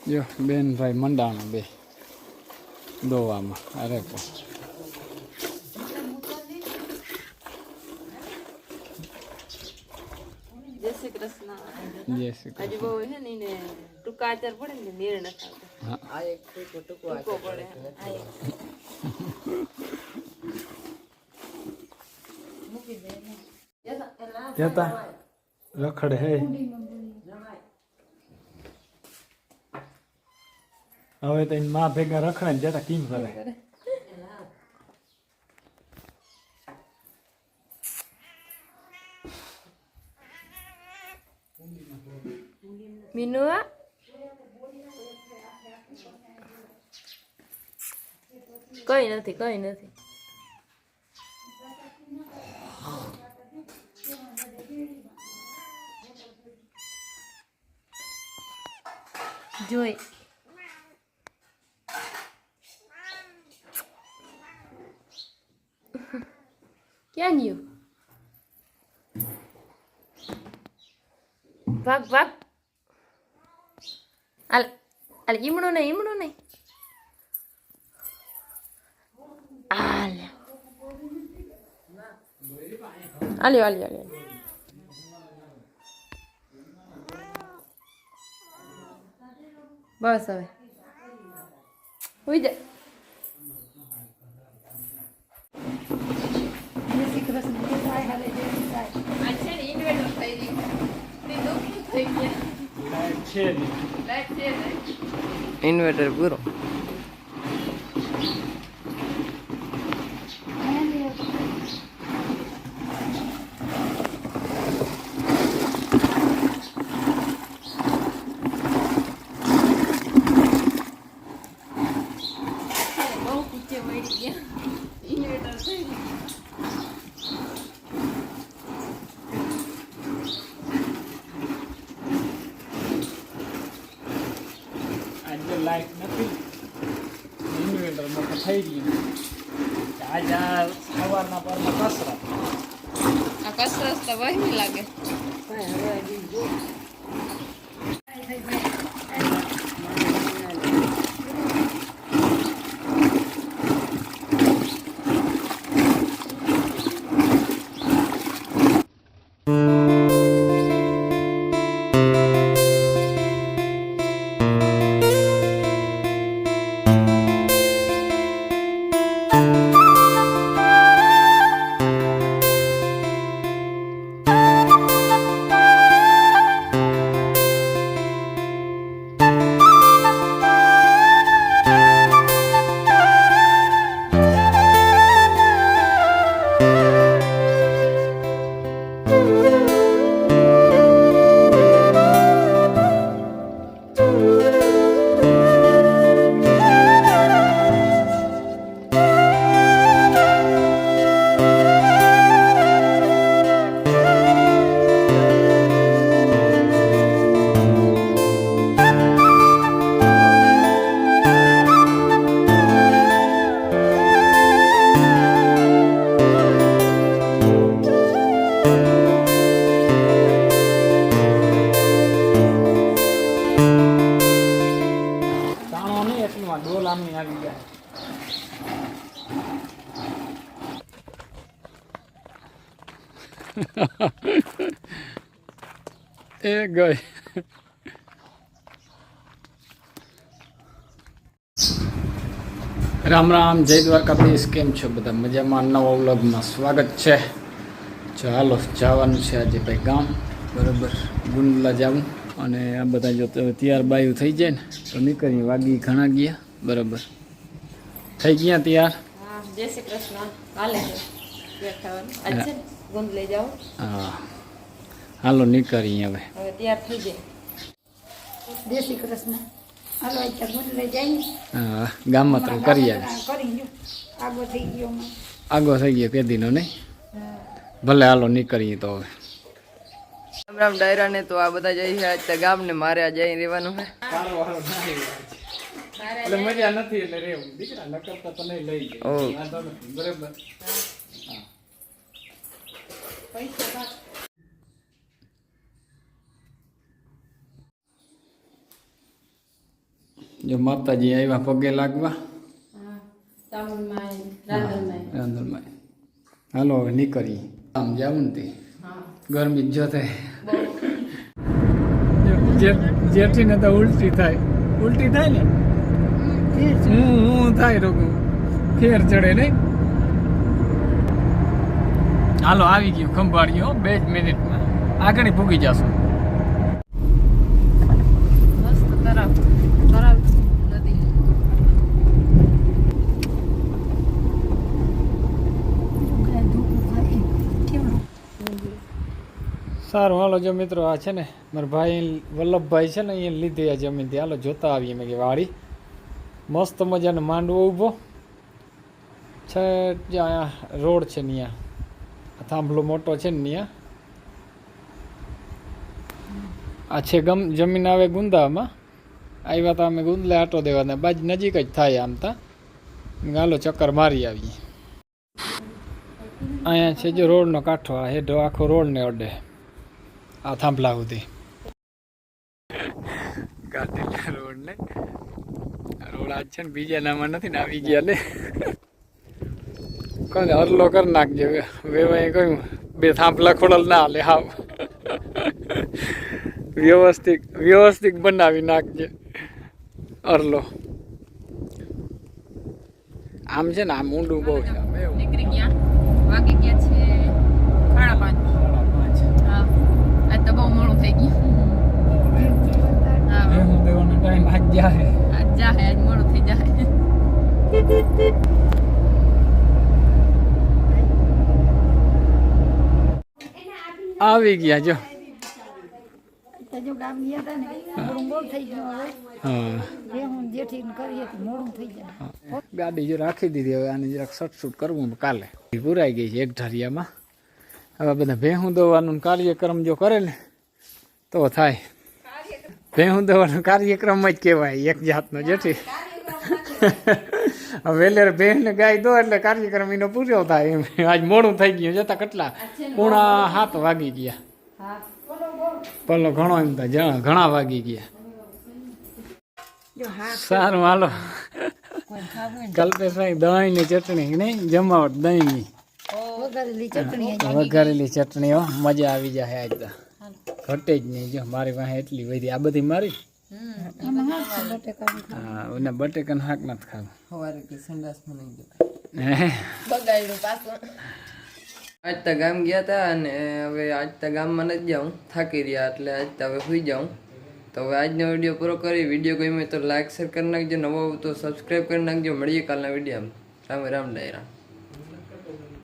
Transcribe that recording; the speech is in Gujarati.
જો બેન ભાઈ મંડાણા બે દોવામાં અરે કો જય શ્રી કૃષ્ણ. જય શ્રી આજે બહુ હે ને એને ટૂંકા આચાર પડે ને મેળ નથી આવતો. આ એક ટૂંકો પડે આ એક. જતા રખડે હે હવે તો એની માં ભેગા રખડે ને જતા કેમ કરે મીનુ કઈ નથી કઈ નથી. જોઈ ક્યાં ગયું? ભાગ ભાગ. હાલ હાલ ઈમણો નહીં હાલ હાલ્યો બસ હવે હોઈ જાય. ઇન્વર્ટર પૂરો. બહુ પૂછે મળી ગયા ઇન્વેટર થઈ ગયું. આજે લાઈટ નથી ઇન્વેટરમાં તો થઈ ગયું આજે સવારના પરમાં કસરત આ કસરત તો વહેમી લાગે. ડોલ આમની આવી ગયા એ ગઈ રામ રામ જય દ્વારકાધીશ. કેમ છો બધા? મજામાં? નવા વ્લોગમાં સ્વાગત છે. ચાલો જવાનું છે આજે ભાઈ ગામ, બરાબર ગુંડલા જવું. અને આ બધા જો તૈયાર બાયું થઈ જાય ને તો નીકળીએ. વાગી ઘણા ગયા, બરાબર થઈ ગયા તૈયાર. જય શ્રી કૃષ્ણ. હાલે છે ગુંદ લઈ જાઓ. હા હાલો નીકળીએ હવે તૈયાર થઈ જાય. જય શ્રી કૃષ્ણ. હાલો અત્યારે ગુંદ લઈ જાય. હા ગામમાં તો કરી આવે. આગો થઈ ગયો આગો થઈ ગયો કેદીનો નહીં. ભલે હાલો નીકળીએ તો હવે. રામ રામ ડાયરા ને. તો આ બધા જઈ છે આજ ગામ ને. મારે આ જઈ રહેવાનું છે. એટલે મજા નથી એટલે રેવું દીકરા નકરતા તો નહીં લઈ જાય બરાબર. જો માતાજી આવ્યા પગે લાગવા હા ચામુંડમાં રાંધણમાં રાંધણમાં. હાલો હવે નીકળીએ. આમ જાવું ને તે હા ગરમી જ જોતે. બહુ જેઠીને તો ઉલટી થાય ને હું થાય રોગું ફેર ચડે નહીં. હાલો આવી ગયું ખંભાળ્યું 2 જ મિનિટમાં આગળ ભૂગી જશું. મસ્ત તરાવ નદી સારું હાલો જો મિત્રો આ છે ને મારા ભાઈ વલ્લભભાઈ છે ને અહીંયા લીધી આ જમીન થી. હાલો જોતા આવીએ મેં કે વાડી મસ્ત મજાનો માંડવો ઊભો છે જ્યાં રોડ છે ત્યાં થાંભલો મોટો છે ને ત્યાં આ છે જમીન આવે ગુંદામાં. આવ્યા તા અમે ગુંદલે આટો દેવાના બાજ નજીક જ થાય આમ તા. હાલો ચક્કર મારી આવીએ. અહીંયા છે જો રોડનો કાંઠો આ હેઠો આખો રોડને અડે આ થાંભલા સુધી. ગાંધીલા રોડ ને રોડ આજ છે ને બીજા નામાં નથી ને આવી ગયા ને કોને અરલો કરી નાખજો. વેવાએ કહ્યું 2 થાંભલા ખોડલ ના હાલે હાવ વ્યવસ્થિત બનાવી નાખજે અરલો. આમ છે ને આમ ઊંડું બહુ છે. નીકળી ગયા વાગી ગયા છે 5:30. હા આજ તો બહુ મોડું થઈ ગયું. હા હું દેવાનો ટાઈમ આજ જાય. આજ જાહે આજ મોડું થઈ જાય. આવી ગયા જો. જો ગામ ગયા હતા ને મોડું બહુ થઈ ગયું હવે હા જે હું જેઠી કરીએ તો મોડું થઈ જાય. ગાડી જો રાખી દીધી. હવે આને જરાક શૂટ કરવું કાલે પૂરાઈ ગઈ છે 1 ઢારિયામાં. હવે બધા ભેહું દોવાનું કાર્યક્રમ જો કરે ને તો થાય. ભેહું દોવાનું કાર્યક્રમ જ કહેવાય એક જાતનો જેઠી. હવે વેલેર ભેહને ગાય દો એટલે કાર્યક્રમ એનો પૂરો થાય એમ. આજ મોડું થઈ ગયું જતા કેટલા 7:30 વાગી ગયા. પલો ઘણો એમ થાય ઘણા વાગી ગયા. સારું હાલો કલ્પેશભાઈ દહીં ની ચટણી નહીં જમાવટ દહીં ની વઘારેલી ચટણી વઘારેલી ચટણી હો મજા આવી જાય આજ તો ઘટે જ નહીં. જો મારી પાસે એટલી વધી આ બધી મારી. હા ઓને બટેકાનું શાક નથી ખાવું. સવારે કે સંડાસમાં નહીં જતા હે બગાડ્યું પાછું. આજ તો ગામ ગયા હતા અને હવે આજ તો ગામમાં નથી જાઉં થાકી રહ્યા એટલે આજ તો હવે સુઈ જાઉં. તો હવે આજનો વિડીયો પૂરો કરી. વિડીયો ગમ્યો તો લાઈક શેર કરી નાખજો. નવો તો સબસ્ક્રાઈબ કરી નાખજો. મળીએ કાલના વિડીયોમાં. રામ રામ ડાયરા.